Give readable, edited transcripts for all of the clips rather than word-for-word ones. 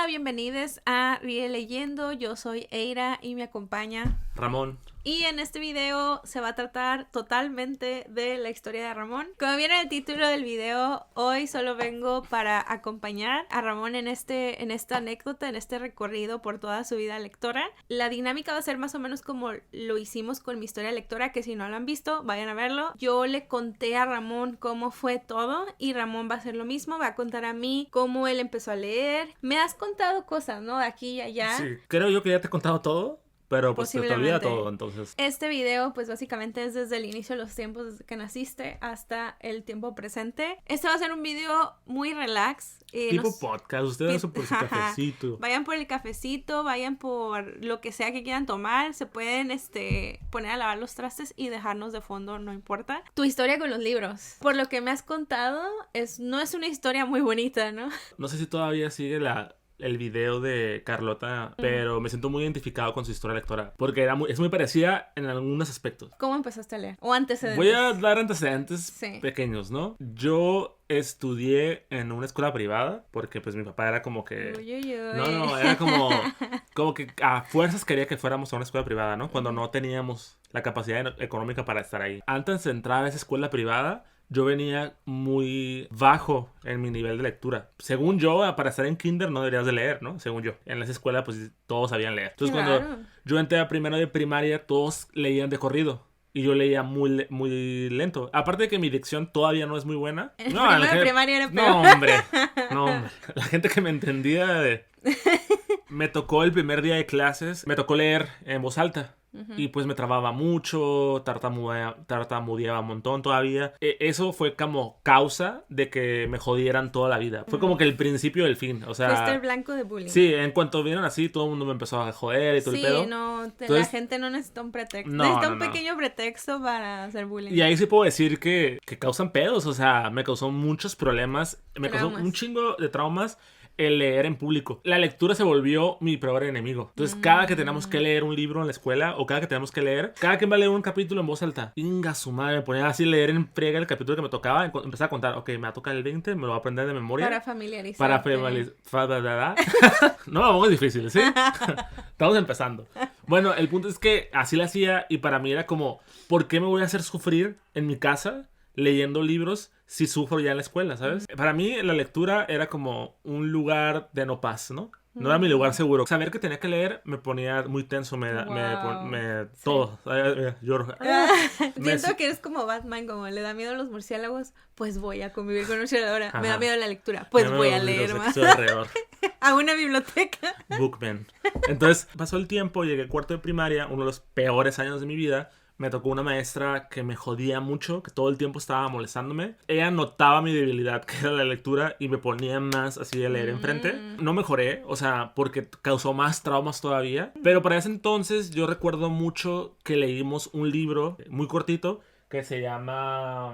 bienvenidos a Ríe Leyendo. Yo soy Eira y me acompaña Ramón. Y en este video se va a tratar totalmente de la historia de Ramón. Como viene en el título del video, hoy solo vengo para acompañar a Ramón en esta anécdota, en este recorrido por toda su vida lectora. La dinámica va a ser más o menos como lo hicimos con mi historia lectora, que si no lo han visto, vayan a verlo. Yo le conté a Ramón cómo fue todo y Ramón va a hacer lo mismo, va a contar a mí cómo él empezó a leer. Me has contado cosas, ¿no? De aquí y allá. Sí, creo yo que ya te he contado todo. Pero pues se te olvida todo, entonces. Este video, pues básicamente es desde el inicio de los tiempos, desde que naciste hasta el tiempo presente. Este va a ser un video muy relax. Tipo podcast, ustedes vayan por su cafecito. Vayan por el cafecito, vayan por lo que sea que quieran tomar. Se pueden poner a lavar los trastes y dejarnos de fondo, no importa. Tu historia con los libros. Por lo que me has contado, no es una historia muy bonita, ¿no? No sé si todavía sigue el video de Carlota, pero me siento muy identificado con su historia lectora, porque es muy parecida en algunos aspectos. ¿Cómo empezaste a leer? ¿O antecedentes? Voy a dar antecedentes pequeños, ¿no? Yo estudié en una escuela privada, porque pues mi papá era como que... No, era como que a fuerzas quería que fuéramos a una escuela privada, ¿no? Cuando no teníamos la capacidad económica para estar ahí. Antes de entrar a esa escuela privada, yo venía muy bajo en mi nivel de lectura. Según yo, para estar en kinder no deberías de leer, ¿no? Según yo. En esa escuela, pues, todos sabían leer. Entonces, cuando yo entré a primero de primaria, todos leían de corrido. Y yo leía muy, muy lento. Aparte de que mi dicción todavía no es muy buena. Primero de primaria era peor. No, hombre. La gente que me entendía me tocó el primer día de clases, me tocó leer en voz alta. Y pues me trababa mucho, tartamudeaba un montón todavía. Eso fue como causa de que me jodieran toda la vida. Fue como que el principio del fin, o sea... Fuiste el blanco de bullying. Sí, en cuanto vieron así, todo el mundo me empezó a joder y todo el pedo. Sí, la gente no necesita un pretexto. Necesita un pequeño pretexto para hacer bullying. Y ahí sí puedo decir que causan pedos, o sea, me causó muchos problemas. Me causó un chingo de traumas el leer en público. La lectura se volvió mi peor enemigo. Entonces, cada que tenemos que leer un libro en la escuela, o cada que tenemos que leer, cada que va a leer un capítulo en voz alta, inga su madre, me ponía así a leer en friega el capítulo que me tocaba, empezaba a contar, ok, me va a tocar el 20, me lo voy a aprender de memoria. Para familiarizar. No, vamos, es difícil, ¿sí? Estamos empezando. Bueno, el punto es que así lo hacía y para mí era como, ¿por qué me voy a hacer sufrir en mi casa leyendo libros si sufro ya en la escuela, ¿sabes? Para mí la lectura era como un lugar de no paz, ¿no? No era mi lugar seguro. Saber que tenía que leer me ponía muy tenso, todo. Lloro. Siento que eres como Batman, como le da miedo a los murciélagos, pues voy a convivir con un murciélago. Me da miedo la lectura, pues voy a leer más. A una biblioteca. Bookman. Entonces pasó el tiempo, llegué al cuarto de primaria, uno de los peores años de mi vida. Me tocó una maestra que me jodía mucho, que todo el tiempo estaba molestándome. Ella notaba mi debilidad, que era la lectura, y me ponía más así de leer enfrente. No mejoré, o sea, porque causó más traumas todavía. Pero para ese entonces yo recuerdo mucho que leímos un libro muy cortito que se llama...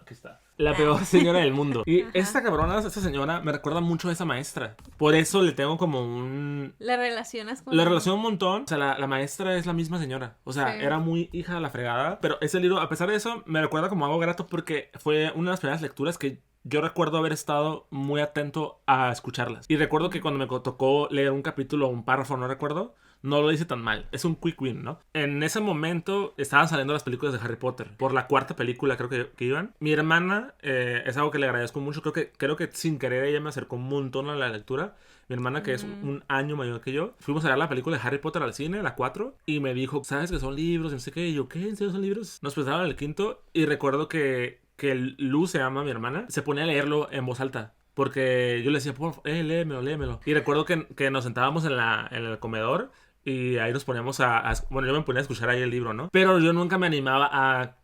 aquí está. La peor señora del mundo. Y esta señora, me recuerda mucho a esa maestra. Por eso le tengo como ¿La relacionas con La relaciono un montón. O sea, la maestra es la misma señora. O sea, era muy hija de la fregada. Pero ese libro, a pesar de eso, me recuerda como algo grato porque fue una de las primeras lecturas que yo recuerdo haber estado muy atento a escucharlas. Y recuerdo que cuando me tocó leer un capítulo o un párrafo, no recuerdo, no lo hice tan mal. Es un quick win, ¿no? En ese momento estaban saliendo las películas de Harry Potter. Por la cuarta película creo que iban. Mi hermana, es algo que le agradezco mucho. Creo que sin querer ella me acercó un montón a la lectura. Mi hermana, que es un año mayor que yo, fuimos a ver la película de Harry Potter al cine, la 4, y me dijo, ¿sabes que son libros? Y no sé qué. Y yo, ¿qué? ¿En serio son libros? Nos prestaron el quinto y recuerdo que Luz, se llama mi hermana, se ponía a leerlo en voz alta. Porque yo le decía, léemelo. Y recuerdo que nos sentábamos en el comedor y ahí nos poníamos bueno, yo me ponía a escuchar ahí el libro, ¿no? Pero yo nunca me animaba a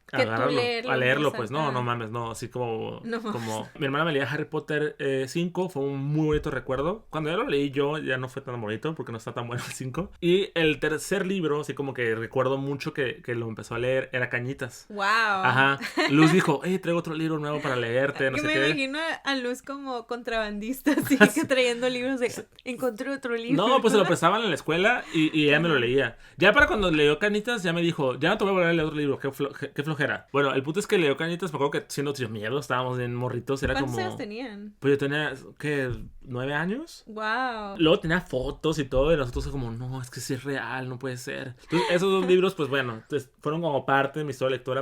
leerlo, pues no mames, no, así como mi hermana me leía Harry Potter 5, fue un muy bonito recuerdo. Cuando ya lo leí yo, ya no fue tan bonito porque no está tan bueno el 5. Y el tercer libro, así como que recuerdo mucho que lo empezó a leer, era Cañitas. ¡Wow! Ajá. Luz dijo, traigo otro libro nuevo para leerte, no sé qué. Me imagino a Luz como contrabandista, así que trayendo libros encontré otro libro. No, pues se lo prestaban en la escuela y ella me lo leía. Ya para cuando leyó Cañitas, ya me dijo, ya no te voy a volver a leer otro libro, qué flojera. flojera. Bueno, el punto es que le dio cañitas, me acuerdo que siendo miedo, estábamos bien morritos, era ¿Cuántos como... años tenían? Pues yo tenía, ¿qué? 9 años. Wow. Luego tenía fotos y todo, y nosotros como, no, es que sí es real, no puede ser. Entonces, esos dos libros, pues bueno, fueron como parte de mi historia de lectura,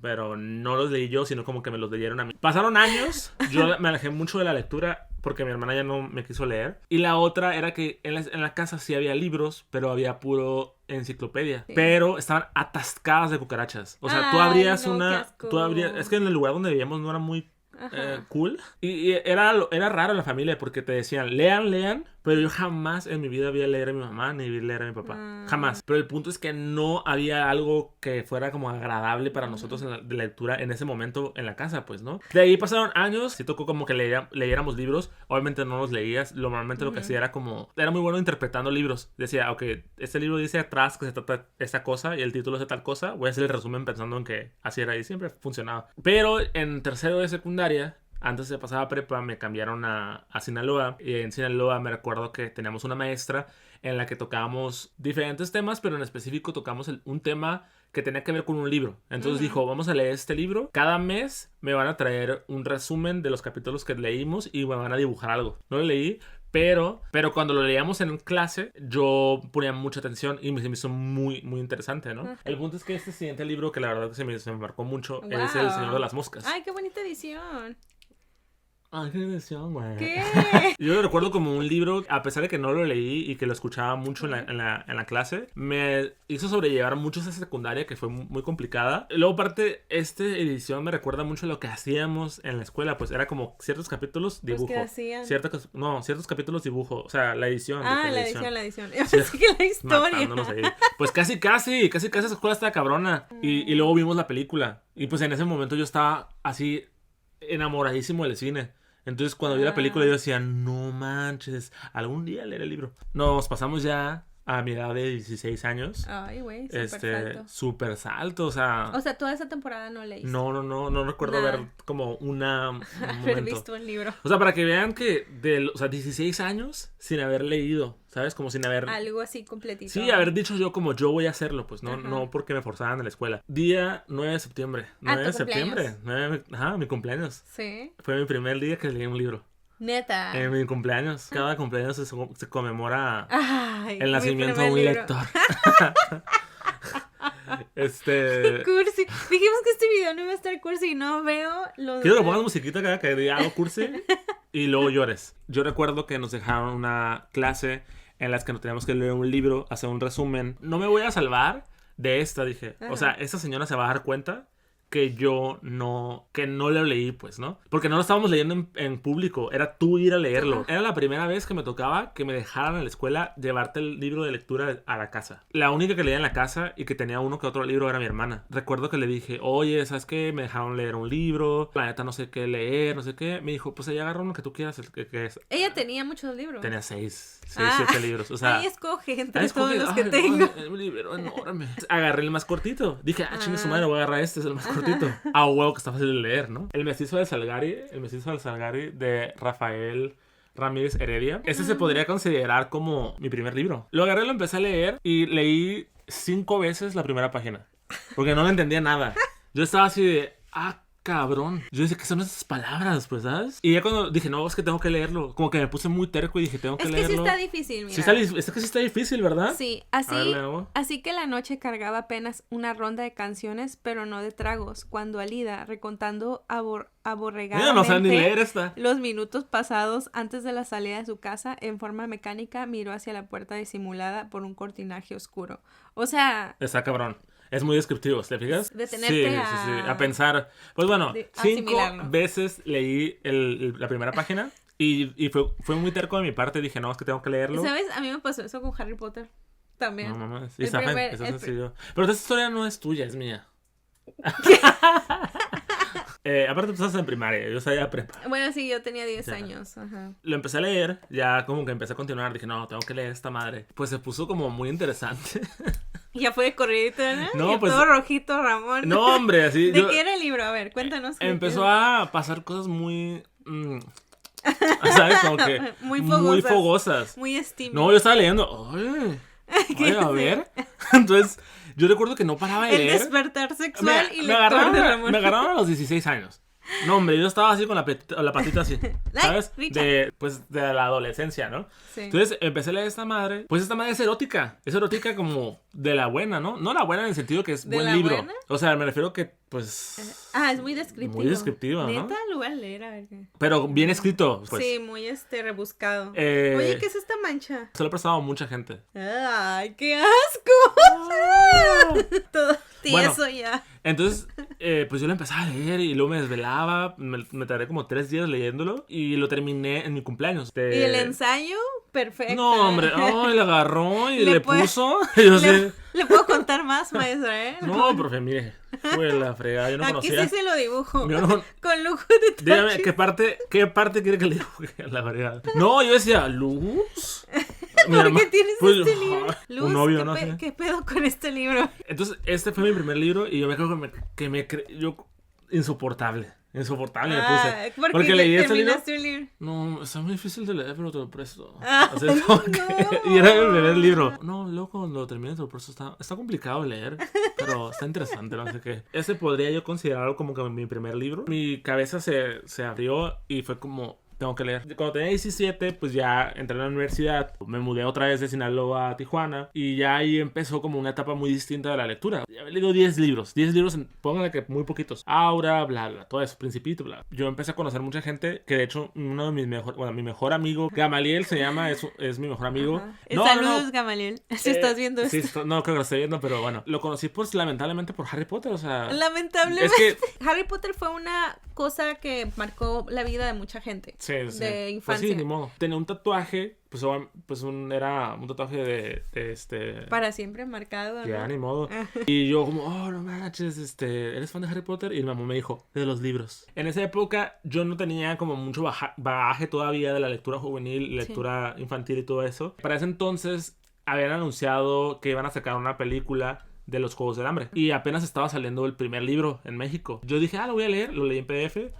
pero no los leí yo, sino como que me los leyeron a mí. Pasaron años, yo me alejé mucho de la lectura porque mi hermana ya no me quiso leer. Y la otra era que en la casa sí había libros, pero había puro enciclopedia. Sí. Pero estaban atascadas de cucarachas. O sea, tú abrías es que en el lugar donde vivíamos no era muy cool. Y era raro la familia porque te decían, lean, pero yo jamás en mi vida vi leer a mi mamá ni vi leer a mi papá. Jamás. Pero el punto es que no había algo que fuera como agradable para nosotros en la lectura en ese momento en la casa, pues, ¿no? De ahí pasaron años, sí tocó como que leyéramos libros. Obviamente no los leías. Normalmente lo que hacía era como... Era muy bueno interpretando libros. Decía, ok, este libro dice atrás que se trata esta cosa y el título es de tal cosa. Voy a hacer el resumen pensando en que así era y siempre funcionaba. Pero en tercero de secundaria... Antes de pasar a prepa me cambiaron a Sinaloa y en Sinaloa me recuerdo que teníamos una maestra en la que tocábamos diferentes temas, pero en específico tocamos un tema que tenía que ver con un libro. Entonces dijo, vamos a leer este libro. Cada mes me van a traer un resumen de los capítulos que leímos y me van a dibujar algo. No lo leí, pero cuando lo leíamos en clase yo ponía mucha atención y me hizo muy, muy interesante, ¿no? El punto es que este siguiente libro, que la verdad que se me marcó mucho, es El Señor de las Moscas. ¡Ay, qué bonita edición! Ay, qué edición, güey. ¿Qué? Yo lo recuerdo como un libro, a pesar de que no lo leí y que lo escuchaba mucho en la clase, me hizo sobrellevar mucho esa secundaria que fue muy complicada. Luego, aparte, esta edición me recuerda mucho a lo que hacíamos en la escuela, pues era como ciertos capítulos dibujo. ¿Qué hacían? Ciertos capítulos dibujo, o sea, la edición. La edición. Yo pensé que la historia. Ahí. Pues casi esa escuela estaba cabrona. Y luego vimos la película. Y pues en ese momento yo estaba así enamoradísimo del cine. Entonces cuando vi la película yo decía, no manches, algún día leeré el libro. Nos pasamos ya a mi edad de 16 años. Ay, güey, súper salto, o sea... O sea, toda esa temporada no leíste. No recuerdo haber como un haber visto un libro. O sea, para que vean que 16 años sin haber leído, ¿sabes? Como sin haber... Algo así completito. Sí, haber dicho yo como yo voy a hacerlo, pues, no porque me forzaran en la escuela. Día 9 de septiembre. 9 de septiembre. Mi cumpleaños. Sí. Fue mi primer día que leí un libro. Neta. En mi cumpleaños. Cada cumpleaños se conmemora el nacimiento de un lector. Cursi. Dijimos que este video no iba a estar cursi y no veo los... Quiero que pongas musiquita cada que diga algo cursi y luego llores. Yo recuerdo que nos dejaron una clase en la que nos teníamos que leer un libro, hacer un resumen. No me voy a salvar de esta, dije. O sea, esta señora se va a dar cuenta que no lo leí, pues, ¿no? Porque no lo estábamos leyendo en público, era tú ir a leerlo. Era la primera vez que me tocaba que me dejaran en la escuela llevarte el libro de lectura a la casa. La única que leía en la casa y que tenía uno que otro libro era mi hermana. Recuerdo que le dije, oye, ¿sabes qué? Me dejaron leer un libro, la neta no sé qué leer, no sé qué. Me dijo, pues ella agarra uno que tú quieras. Ella tenía muchos libros. Tenía 7 libros. O sea, ahí escoge entre todos los que tengo. Un libro enorme. Agarré el más cortito. Dije, chingue su madre, voy a agarrar este, es el más cortito. A huevo que está fácil de leer, ¿no? El mestizo del Salgari de Rafael Ramírez Heredia. Ese se podría considerar como mi primer libro. Lo agarré, lo empecé a leer y leí 5 veces la primera página. Porque no le entendía nada. Yo estaba así de, cabrón. Yo decía, ¿qué son esas palabras? Pues, ¿sabes? Y ya cuando dije, no, es que tengo que leerlo. Como que me puse muy terco y dije, tengo que leerlo. Es que sí está difícil, mira. Es que sí está difícil, ¿verdad? Sí, así que la noche cargaba apenas una ronda de canciones, pero no de tragos. Cuando Alida, recontando aborregadamente no saben ni leer esta. los minutos pasados antes de la salida de su casa, en forma mecánica, miró hacia la puerta disimulada por un cortinaje oscuro. O sea... Está cabrón. Es muy descriptivo, ¿te fijas? Detenerte a pensar. Pues bueno, 5 veces leí la primera página y fue muy terco de mi parte. Dije, no, es que tengo que leerlo. ¿Sabes? A mí me pasó eso con Harry Potter también. No, mamá. Eso es sencillo. Pero esta historia no es tuya, es mía. Aparte tú estás en primaria, yo estaba ya prepa. Bueno, sí, yo tenía 10 años. Ajá. Lo empecé a leer, ya como que empecé a continuar. Dije, no, tengo que leer esta madre. Pues se puso como muy interesante. Ya fue de corridito, ¿no? No, pues, todo rojito, Ramón. No, hombre, así... ¿De qué era el libro? A ver, cuéntanos. Empezó a pasar cosas muy... ¿sabes? Como que... muy fogosas. Muy estímulo. No, yo estaba leyendo... Ay, a ver. Entonces, Yo recuerdo que no paraba de leer. El despertar sexual y lector de Ramón. Me agarraron a los 16 años. No, hombre, yo estaba así con la patita así, ¿sabes? De la adolescencia, ¿no? Sí. Entonces empecé a leer esta madre. Pues esta madre es erótica. Es erótica como de la buena, ¿no? No la buena en el sentido que es buen libro. ¿Buena? O sea, me refiero que, pues... es muy descriptivo. Muy descriptivo, ¿no? Neta, lo voy a leer, a ver qué. Pero bien escrito, pues. Sí, muy rebuscado. Oye, ¿qué es esta mancha? Se lo he prestado a mucha gente. ¡Ay, qué asco! Todo tieso ya. Entonces, pues yo lo empezaba a leer y luego me desvelaba. Me tardé como 3 días leyéndolo y lo terminé en mi cumpleaños. ¿Y el ensayo? Perfecto. No, hombre, le agarró y le puso. ¿Le puedo contar más, maestra, No, profe, mire, fue la fregada, yo no conocía. Aquí sí se lo dibujo. No, con lujo de detalle. Dígame, ¿qué parte quiere que le dibuje? La fregada. No, yo decía, ¿luz? ¿Por qué tienes este libro? Luz, un novio, ¿no? ¿Qué pedo con este libro? Entonces, este fue mi primer libro y yo me creo yo insoportable me puse. Porque leí este libro. No, está muy difícil de leer, pero te lo presto. O sea, y era mi primer libro. No, luego cuando lo termine te lo presto. Está complicado de leer, pero está interesante, no sé qué. Ese podría yo considerarlo como que mi primer libro. Mi cabeza se abrió y fue como... Tengo que leer. Cuando tenía 17, pues ya entré a la universidad. Me mudé otra vez de Sinaloa a Tijuana. Y ya ahí empezó como una etapa muy distinta de la lectura. Ya he leído 10 libros. 10 libros, pónganle que muy poquitos. Aura, bla, bla, todo eso, Principito, bla. Yo empecé a conocer mucha gente. Que de hecho, uno de mis mi mejor amigo, Gamaliel se llama, es mi mejor amigo. Saludos, Gamaliel. Si estás viendo esto. Sí, no creo que lo esté viendo, pero bueno. Lo conocí pues lamentablemente por Harry Potter, o sea... Lamentablemente. Es que Harry Potter fue una cosa que marcó la vida de mucha gente. Sí. De infancia. Pues sí, ni modo. Tenía un tatuaje, era un tatuaje de para siempre marcado, ya, ¿no? Ni modo. Y yo como, no manches, ¿eres fan de Harry Potter? Y mi mamá me dijo, de los libros. En esa época yo no tenía como mucho bagaje todavía de la lectura juvenil, lectura infantil y todo eso. Para ese entonces habían anunciado que iban a sacar una película de los Juegos del Hambre. Y apenas estaba saliendo el primer libro en México. Yo dije, lo voy a leer, lo leí en PDF.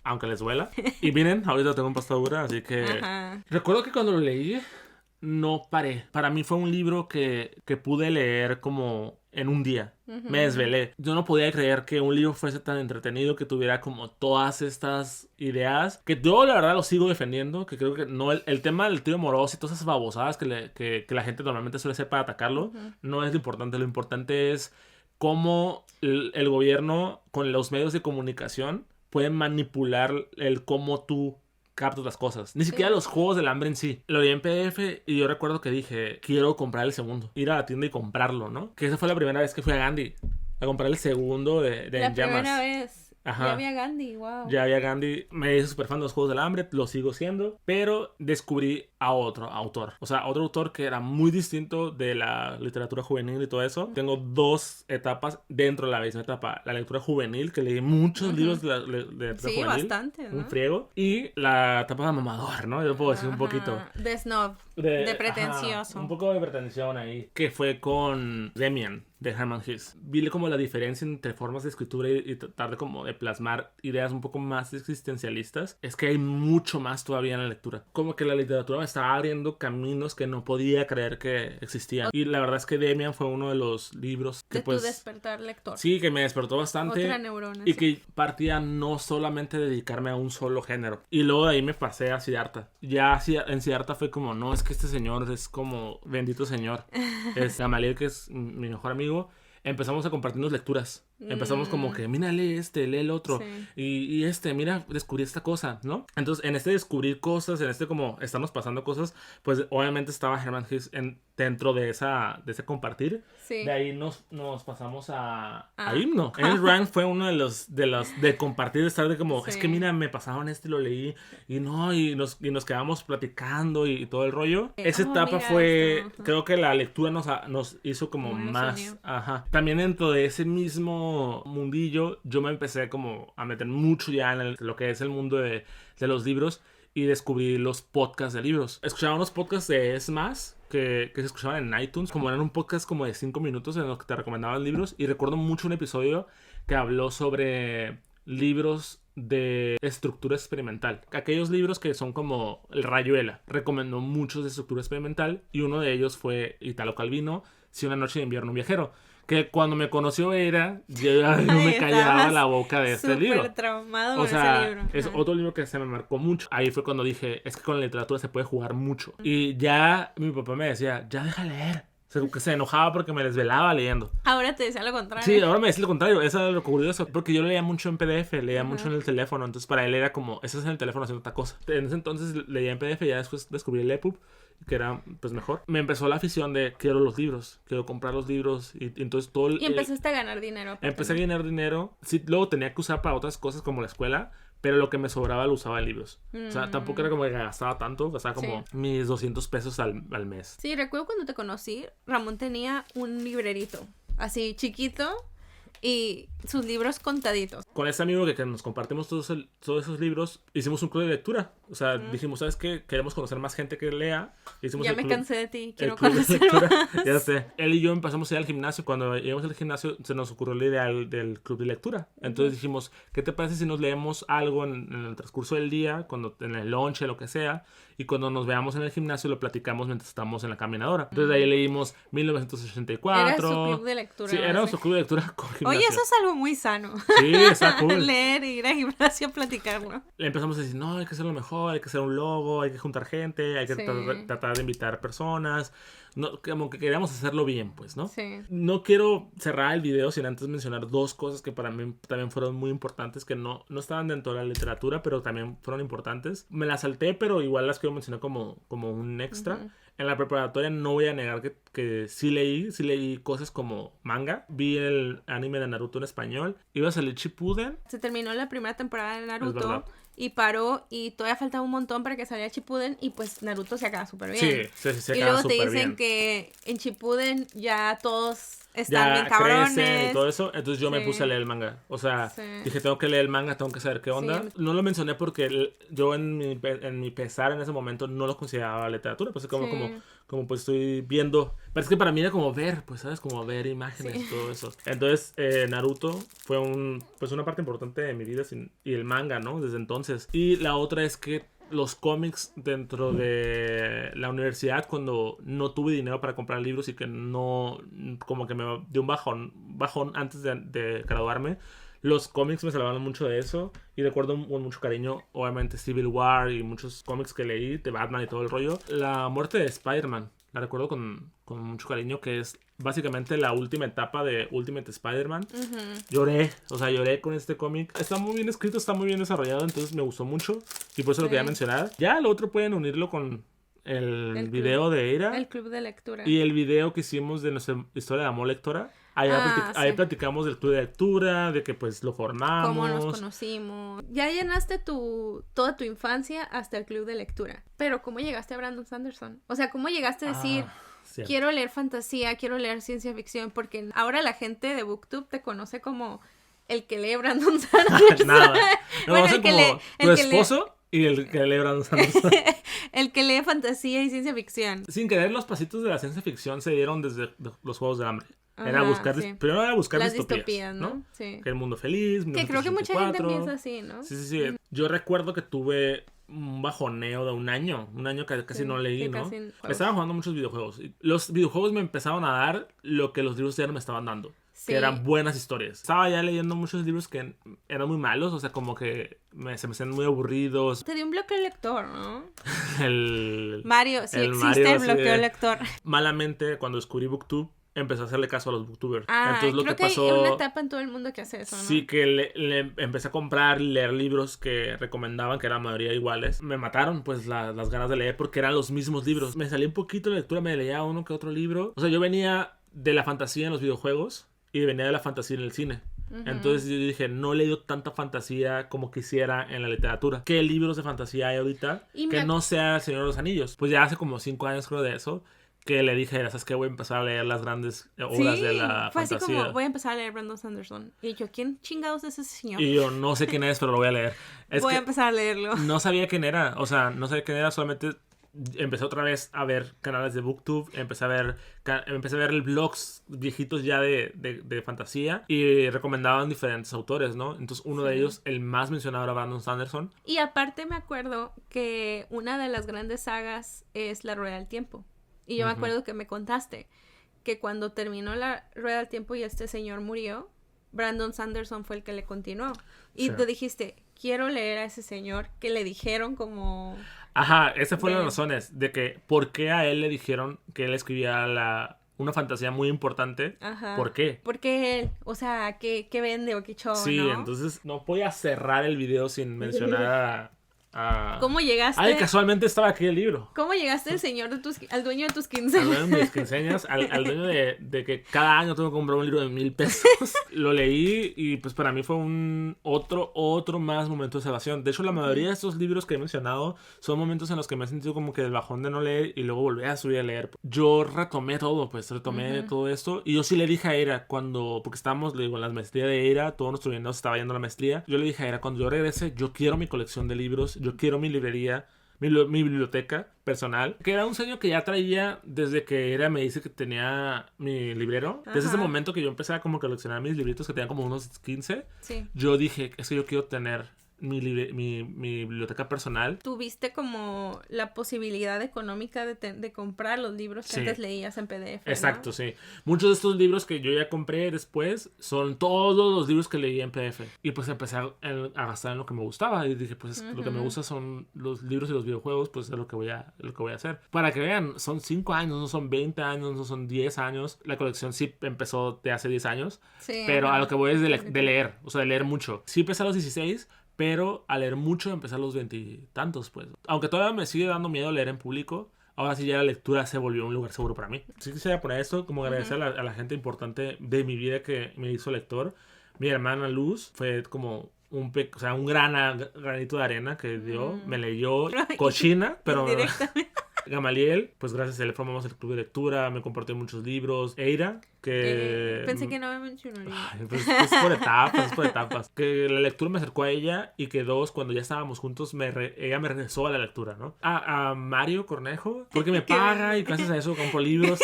Aunque les duela. Y miren, ahorita tengo en pasta dura, así que... Ajá. Recuerdo que cuando lo leí, no paré. Para mí fue un libro que pude leer como en un día. Uh-huh. Me desvelé. Yo no podía creer que un libro fuese tan entretenido, que tuviera como todas estas ideas. Que yo la verdad lo sigo defendiendo. Que creo que no el tema del trío amoroso y todas esas babosadas que la gente normalmente suele hacer para atacarlo, no es lo importante. Lo importante es cómo el gobierno con los medios de comunicación pueden manipular el cómo tú captas las cosas. Ni siquiera los Juegos del Hambre en sí. Lo leí en PDF y yo recuerdo que dije, quiero comprar el segundo. Ir a la tienda y comprarlo, ¿no? Que esa fue la primera vez que fui a Gandhi a comprar el segundo de la En Llamas. La primera vez. Ajá. Ya había Gandhi, wow. Ya había Gandhi. Me hice súper fan de los Juegos del Hambre, lo sigo siendo. Pero descubrí a otro autor. O sea, otro autor que era muy distinto de la literatura juvenil y todo eso. Tengo 2 etapas dentro de la misma etapa. La lectura juvenil, que leí muchos libros de lectura juvenil. Sí, bastante, ¿no? Un friego. Y la etapa de mamador, ¿no? Yo puedo decir un poquito. De snob. De pretencioso. Un poco de pretensión ahí. Que fue con Demian, de Hermann Hesse. Vi como la diferencia entre formas de escritura y tratar de como de plasmar ideas un poco más existencialistas. Es que hay mucho más todavía en la lectura. Como que la literatura me estaba abriendo caminos que no podía creer que existían. Y la verdad es que Demian fue uno de los libros que de tu despertar lector. Sí, que me despertó bastante. Otra neurona. Y que partía no solamente de dedicarme a un solo género. Y luego de ahí me pasé a Siddhartha. Ya en Siddhartha fue como, no, es que este señor es como, bendito señor. Es Gamaliel, que es mi mejor amigo. Empezamos a compartirnos lecturas. Empezamos como que, mira, lee lee el otro. Sí. Y mira, descubrí esta cosa, ¿no? Entonces, en este descubrir cosas, en este como estamos pasando cosas, pues obviamente estaba Hermann Hesse dentro de ese compartir. Sí. De ahí nos pasamos a Himno. El Rank fue uno de compartir, de estar de como, sí. Es que mira, me pasaron y lo leí. Y nos quedamos platicando y todo el rollo. Esa etapa fue, creo que la lectura nos hizo como más. Ajá. También dentro de ese mismo mundillo, yo me empecé como a meter mucho ya en lo que es el mundo de los libros y descubrí los podcasts de libros. Escuchaba unos podcasts de Es Más que se escuchaban en iTunes, como eran un podcast como de 5 minutos en los que te recomendaban libros, y recuerdo mucho un episodio que habló sobre libros de estructura experimental. Aquellos libros que son como el Rayuela. Recomendó muchos de estructura experimental y uno de ellos fue Italo Calvino, Si una noche de invierno un viajero, que cuando me conoció Eira, yo ya no me callaba la boca de este libro. Súper traumado con ese libro. Es otro libro que se me marcó mucho. Ahí fue cuando dije, es que con la literatura se puede jugar mucho. Y ya mi papá me decía, ya deja leer. Que se enojaba porque me desvelaba leyendo. Ahora te decía lo contrario. Sí, ahora me decía lo contrario. Eso era lo curioso. Porque yo leía mucho en PDF, leía mucho en el teléfono. Entonces para él era como, eso es en el teléfono haciendo otra cosa. En ese entonces leía en PDF y ya después descubrí el EPUB, que era pues mejor. Me empezó la afición de quiero los libros, quiero comprar los libros. Y entonces todo Y empezaste a ganar dinero. Empecé a ganar dinero. Sí, luego tenía que usar para otras cosas como la escuela. Pero lo que me sobraba lo usaba en libros. O sea, tampoco era como que gastaba tanto. Gastaba como mis 200 pesos al mes. Sí, recuerdo cuando te conocí, Ramón tenía un librerito. Así, chiquito. Y sus libros contaditos. Con ese amigo que nos compartimos todos esos libros, hicimos un club de lectura. O sea, dijimos, ¿sabes qué? Queremos conocer más gente que lea. Ya me cansé de ti, quiero conocer más. Ya sé. Él y yo empezamos a ir al gimnasio. Cuando llegamos al gimnasio se nos ocurrió la idea del club de lectura. Entonces dijimos, ¿qué te parece si nos leemos algo en el transcurso del día, en el lunch, lo que sea? Y cuando nos veamos en el gimnasio lo platicamos mientras estamos en la caminadora. Entonces de ahí leímos 1984. Era su club de lectura. Sí, era nuestro club de lectura con gimnasio. Oye, eso es algo muy sano. Sí, está cool. Leer y ir al gimnasio a platicarlo. Le empezamos a decir, no, hay que hacerlo mejor, hay que hacer un logo, hay que juntar gente, hay que tratar de invitar personas. No, como que queríamos hacerlo bien, pues, ¿no? Sí. No quiero cerrar el video sin antes mencionar dos cosas que para mí también fueron muy importantes, que no estaban dentro de la literatura, pero también fueron importantes. Me las salté, pero igual las quiero mencionar como un extra. En la preparatoria no voy a negar que sí leí cosas como manga. Vi el anime de Naruto en español. Iba a salir Shippuden. Se terminó la primera temporada de Naruto y paró y todavía faltaba un montón para que saliera Shippuden y pues Naruto se acaba súper bien. Sí, se y acaba luego te dicen bien. Que en Shippuden ya todos están bien cabrones. Crecen y todo eso. Entonces yo me puse a leer el manga. O sea, dije, tengo que leer el manga, tengo que saber qué onda. Sí. No lo mencioné porque yo en mi pesar en ese momento no lo consideraba literatura. Pues como pues estoy viendo. Pero es que para mí era como ver, pues, ¿sabes? Como ver imágenes y todo eso. Entonces, Naruto fue una parte importante de mi vida y el manga, ¿no? Desde entonces. Y la otra es que los cómics dentro de la universidad, cuando no tuve dinero para comprar libros y que no, como que me dio un bajón antes de graduarme, los cómics me salvaron mucho de eso. Y recuerdo con mucho cariño, obviamente, Civil War y muchos cómics que leí de Batman y todo el rollo. La muerte de Spider-Man la recuerdo con mucho cariño, que es básicamente la última etapa de Ultimate Spider-Man. Lloré con este cómic. Está muy bien escrito, está muy bien desarrollado, entonces me gustó mucho y por eso lo quería mencionar. Ya lo otro pueden unirlo con el video de Eira. El club de lectura. Y el video que hicimos de nuestra historia de amor lectora. Ahí platicamos del club de lectura, de que pues lo formamos. Cómo nos conocimos. Ya llenaste toda tu infancia hasta el club de lectura. Pero ¿cómo llegaste a Brandon Sanderson? O sea, ¿cómo llegaste a decir, quiero leer fantasía, quiero leer ciencia ficción? Porque ahora la gente de BookTube te conoce como el que lee Brandon Sanderson. Nada. Me conocen como tu esposo y el que lee Brandon Sanderson. El que lee fantasía y ciencia ficción. Sin querer, los pasitos de la ciencia ficción se dieron desde los Juegos del Hambre. Primero era buscar las distopías, ¿no? Sí. Que el mundo feliz, que creo que mucha gente piensa así, ¿no? Sí. Yo recuerdo que tuve un bajoneo de un año que casi no leí, ¿no? Estaba jugando muchos videojuegos. Los videojuegos me empezaron a dar lo que los libros ya no me estaban dando. Sí. Que eran buenas historias. Estaba ya leyendo muchos libros que eran muy malos, o sea, como que se me hacían muy aburridos. Te dio un bloqueo lector, ¿no? Mario existe el bloqueo lector. Malamente, cuando descubrí BookTube, empecé a hacerle caso a los booktubers. Entonces lo que pasó, hay una etapa en todo el mundo que hace eso, ¿no? Sí, que le empecé a comprar y leer libros que recomendaban, que eran la mayoría iguales. Me mataron pues las ganas de leer porque eran los mismos libros. Me salí un poquito de lectura, me leía uno que otro libro. O sea, yo venía de la fantasía en los videojuegos y venía de la fantasía en el cine. Entonces yo dije, no he leído tanta fantasía como quisiera en la literatura. ¿Qué libros de fantasía hay ahorita que no sea El Señor de los Anillos? Pues ya hace como 5 años creo de eso, que le dije, ¿sabes qué? Voy a empezar a leer las grandes obras de la fue fantasía. Así como, voy a empezar a leer Brandon Sanderson. Y yo, ¿quién chingados es ese señor? Y yo, no sé quién es, pero lo voy a leer. Voy a empezar a leerlo. No sabía quién era, solamente empecé otra vez a ver canales de BookTube, empecé a ver blogs viejitos ya de fantasía y recomendaban diferentes autores, ¿no? Entonces uno de ellos, el más mencionado, era Brandon Sanderson. Y aparte me acuerdo que una de las grandes sagas es La Rueda del Tiempo. Y yo me acuerdo que me contaste que cuando terminó la rueda del tiempo y este señor murió, Brandon Sanderson fue el que le continuó. Y tú dijiste, quiero leer a ese señor que le dijeron como... Ajá, esas fueron las razones de que por qué a él le dijeron que él escribía una fantasía muy importante. Ajá. ¿Por qué? Porque él, o sea, ¿qué vende o qué show, sí, ¿no? Entonces no podía cerrar el video sin mencionar ¿Cómo llegaste? Ay, casualmente estaba aquí el libro. ¿Cómo llegaste al dueño de tus quinceañas? Al dueño de mis quinceañas, al dueño de que cada año tengo que comprar un libro de 1,000 pesos. Lo leí y pues para mí fue otro más momento de salvación. De hecho, la mayoría de estos libros que he mencionado son momentos en los que me he sentido como que el bajón de no leer y luego volví a subir a leer. Yo retomé todo todo esto. Y yo sí le dije a Eira porque estábamos, le digo, en la maestría de Eira, todo nuestro dinero se estaba yendo a la maestría. Yo le dije a Eira, cuando yo regrese, yo quiero mi colección de libros. Yo quiero mi librería, mi biblioteca personal, que era un sueño que ya traía desde que Eira me dice que tenía mi librero. Desde ese momento que yo empecé a como coleccionar mis libritos, que tenían como unos 15, yo dije, es que yo quiero tener mi biblioteca personal. Tuviste como la posibilidad económica de comprar los libros que antes leías en PDF, exacto, ¿no? Sí. Muchos de estos libros que yo ya compré después son todos los libros que leí en PDF. Y pues empecé a gastar en lo que me gustaba. Y dije, pues lo que me gusta son los libros y los videojuegos, pues es lo que voy a hacer. Para que vean, son 5 años, no son 20 años, no son 10 años. La colección sí empezó de hace 10 años. Sí, pero a lo que voy es de leer, o sea, de leer mucho. Sí empecé a los 16, pero a leer mucho empecé a los 20 y tantos, pues. Aunque todavía me sigue dando miedo leer en público, ahora sí ya la lectura se volvió un lugar seguro para mí. Sí quisiera poner esto como agradecer a la gente importante de mi vida que me hizo lector. Mi hermana Luz fue como un granito de arena que dio. Me leyó cochina, pero... Gamaliel, pues gracias a él formamos el club de lectura, me compartió muchos libros. Eira, que... pensé que no me mencionaría. Pues es por etapas. Que la lectura me acercó a ella y que cuando ya estábamos juntos, ella me regresó a la lectura, ¿no? A Mario Cornejo, porque me paga y gracias a eso compro libros.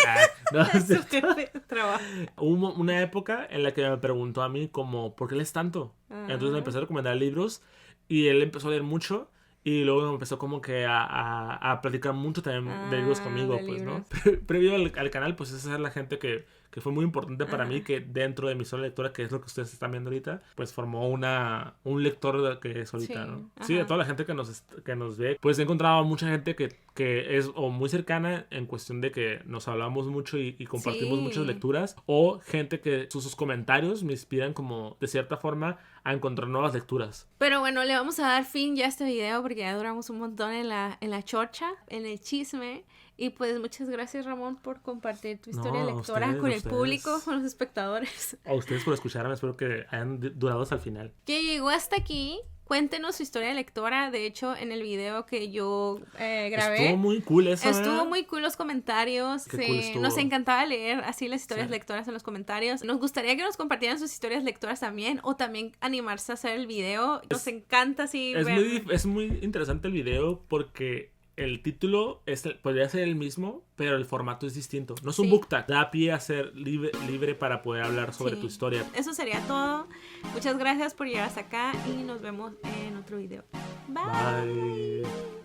Hubo una época en la que me preguntó a mí como, ¿por qué lees tanto? Entonces me empezó a recomendar libros y él empezó a leer mucho. Y luego me empezó como que a platicar mucho también de libros conmigo, pues, ¿no? Previo al canal, pues esa es la gente que fue muy importante para mí, que dentro de mi zona de lectura, que es lo que ustedes están viendo ahorita, pues formó un lector que es ahorita, ¿no? Sí, de toda la gente que nos ve, pues he encontrado a mucha gente que es o muy cercana en cuestión de que nos hablamos mucho y compartimos muchas lecturas, o gente que sus comentarios me inspiran como, de cierta forma, a encontrar nuevas lecturas. Pero bueno, le vamos a dar fin ya a este video porque ya duramos un montón en la chorcha, en el chisme. Y pues muchas gracias, Ramón, por compartir tu historia lectora con el público, con los espectadores. A ustedes por escucharme, espero que hayan durado hasta el final. Que llegó hasta aquí. Cuéntenos su historia lectora. De hecho, en el video que yo grabé, estuvo muy cool eso. Estuvo muy cool los comentarios. Cool nos encantaba leer así las historias lectoras en los comentarios. Nos gustaría que nos compartieran sus historias lectoras también, o también animarse a hacer el video. Nos encanta así ver. Es muy interesante el video porque el título podría ser el mismo, pero el formato es distinto. No es un book tag. Da pie a ser libre para poder hablar sobre tu historia. Eso sería todo. Muchas gracias por llegar hasta acá y nos vemos en otro video. Bye.